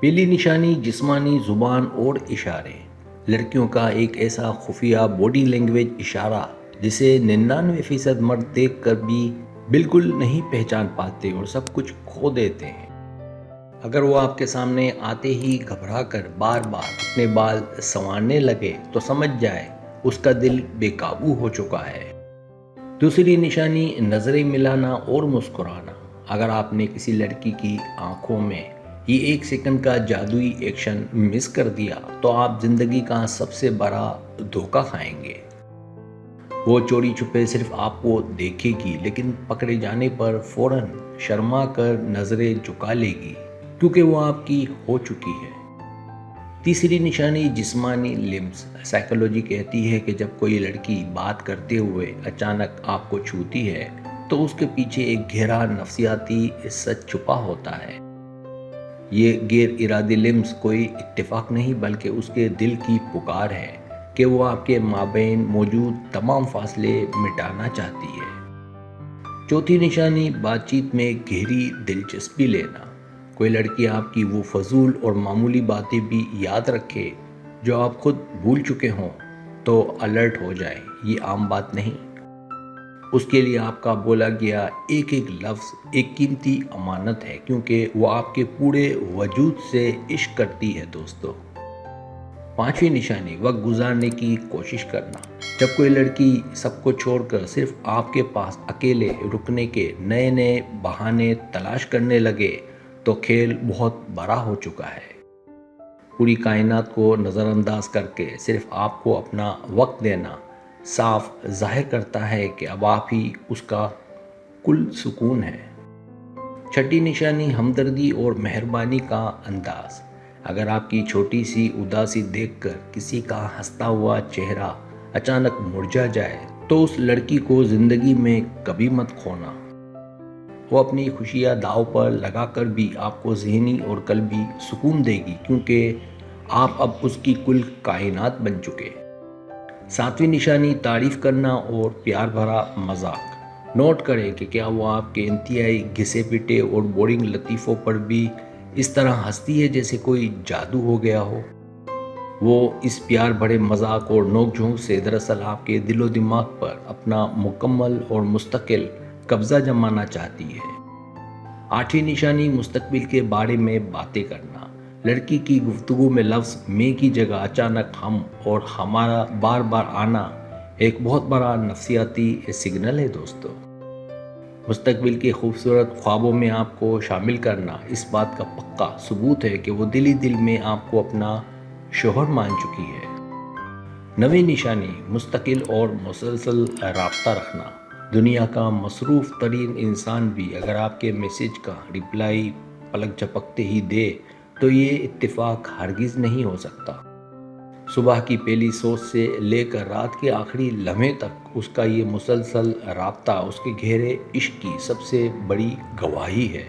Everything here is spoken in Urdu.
پہلی نشانی جسمانی زبان اور اشارے۔ لڑکیوں کا ایک ایسا خفیہ باڈی لینگویج اشارہ جسے 99% مرد دیکھ کر بھی بالکل نہیں پہچان پاتے اور سب کچھ کھو دیتے ہیں۔ اگر وہ آپ کے سامنے آتے ہی گھبرا کر بار بار اپنے بال سنوارنے لگے تو سمجھ جائے اس کا دل بے قابو ہو چکا ہے۔ دوسری نشانی نظریں ملانا اور مسکرانا۔ اگر آپ نے کسی لڑکی کی آنکھوں میں یہ 1 سیکنڈ کا جادوئی ایکشن مس کر دیا تو آپ زندگی کا سب سے بڑا دھوکہ کھائیں گے۔ وہ چوری چھپے صرف آپ کو دیکھے گی لیکن پکڑے جانے پر فوراً شرما کر نظریں جھکا لے گی کیونکہ وہ آپ کی ہو چکی ہے۔ تیسری نشانی جسمانی لمس۔ سائیکالوجی کہتی ہے کہ جب کوئی لڑکی بات کرتے ہوئے اچانک آپ کو چھوتی ہے تو اس کے پیچھے ایک گہرا نفسیاتی سچ چھپا ہوتا ہے۔ یہ غیر ارادی لمس کوئی اتفاق نہیں بلکہ اس کے دل کی پکار ہے کہ وہ آپ کے مابین موجود تمام فاصلے مٹانا چاہتی ہے۔ چوتھی نشانی بات چیت میں گہری دلچسپی لینا۔ کوئی لڑکی آپ کی وہ فضول اور معمولی باتیں بھی یاد رکھے جو آپ خود بھول چکے ہوں تو الرٹ ہو جائے، یہ عام بات نہیں۔ اس کے لیے آپ کا بولا گیا ایک ایک لفظ ایک قیمتی امانت ہے کیونکہ وہ آپ کے پورے وجود سے عشق کرتی ہے دوستو۔ پانچویں نشانی وقت گزارنے کی کوشش کرنا۔ جب کوئی لڑکی سب کو چھوڑ کر صرف آپ کے پاس اکیلے رکنے کے نئے نئے بہانے تلاش کرنے لگے تو کھیل بہت بڑا ہو چکا ہے۔ پوری کائنات کو نظر انداز کر کے صرف آپ کو اپنا وقت دینا صاف ظاہر کرتا ہے کہ اب آپ ہی اس کا کل سکون ہے۔ چھٹی نشانی ہمدردی اور مہربانی کا انداز۔ اگر آپ کی چھوٹی سی اداسی دیکھ کر کسی کا ہنستا ہوا چہرہ اچانک مرجھا جائے تو اس لڑکی کو زندگی میں کبھی مت کھونا۔ وہ اپنی خوشیاں داؤ پر لگا کر بھی آپ کو ذہنی اور قلبی سکون دے گی کیونکہ آپ اب اس کی کل کائنات بن چکے۔ ساتویں نشانی تعریف کرنا اور پیار بھرا مذاق۔ نوٹ کریں کہ کیا وہ آپ کے انتہائی گھسے پٹے اور بورنگ لطیفوں پر بھی اس طرح ہنستی ہے جیسے کوئی جادو ہو گیا ہو۔ وہ اس پیار بھرے مذاق اور نوک جھونک سے دراصل آپ کے دل و دماغ پر اپنا مکمل اور مستقل قبضہ جمانا چاہتی ہے۔ آٹھویں نشانی مستقبل کے بارے میں باتیں کرنا۔ لڑکی کی گفتگو میں لفظ میں کی جگہ اچانک ہم اور ہمارا بار بار آنا ایک بہت بڑا نفسیاتی سگنل ہے دوستو۔ مستقبل کے خوبصورت خوابوں میں آپ کو شامل کرنا اس بات کا پکا ثبوت ہے کہ وہ دل ہی دل میں آپ کو اپنا شوہر مان چکی ہے۔ نویں نشانی مستقل اور مسلسل رابطہ رکھنا۔ دنیا کا مصروف ترین انسان بھی اگر آپ کے میسج کا رپلائی پلک جھپکتے ہی دے تو یہ اتفاق ہرگز نہیں ہو سکتا۔ صبح کی پہلی سوچ سے لے کر رات کے آخری لمحے تک اس کا یہ مسلسل رابطہ اس کے گہرے عشق کی سب سے بڑی گواہی ہے۔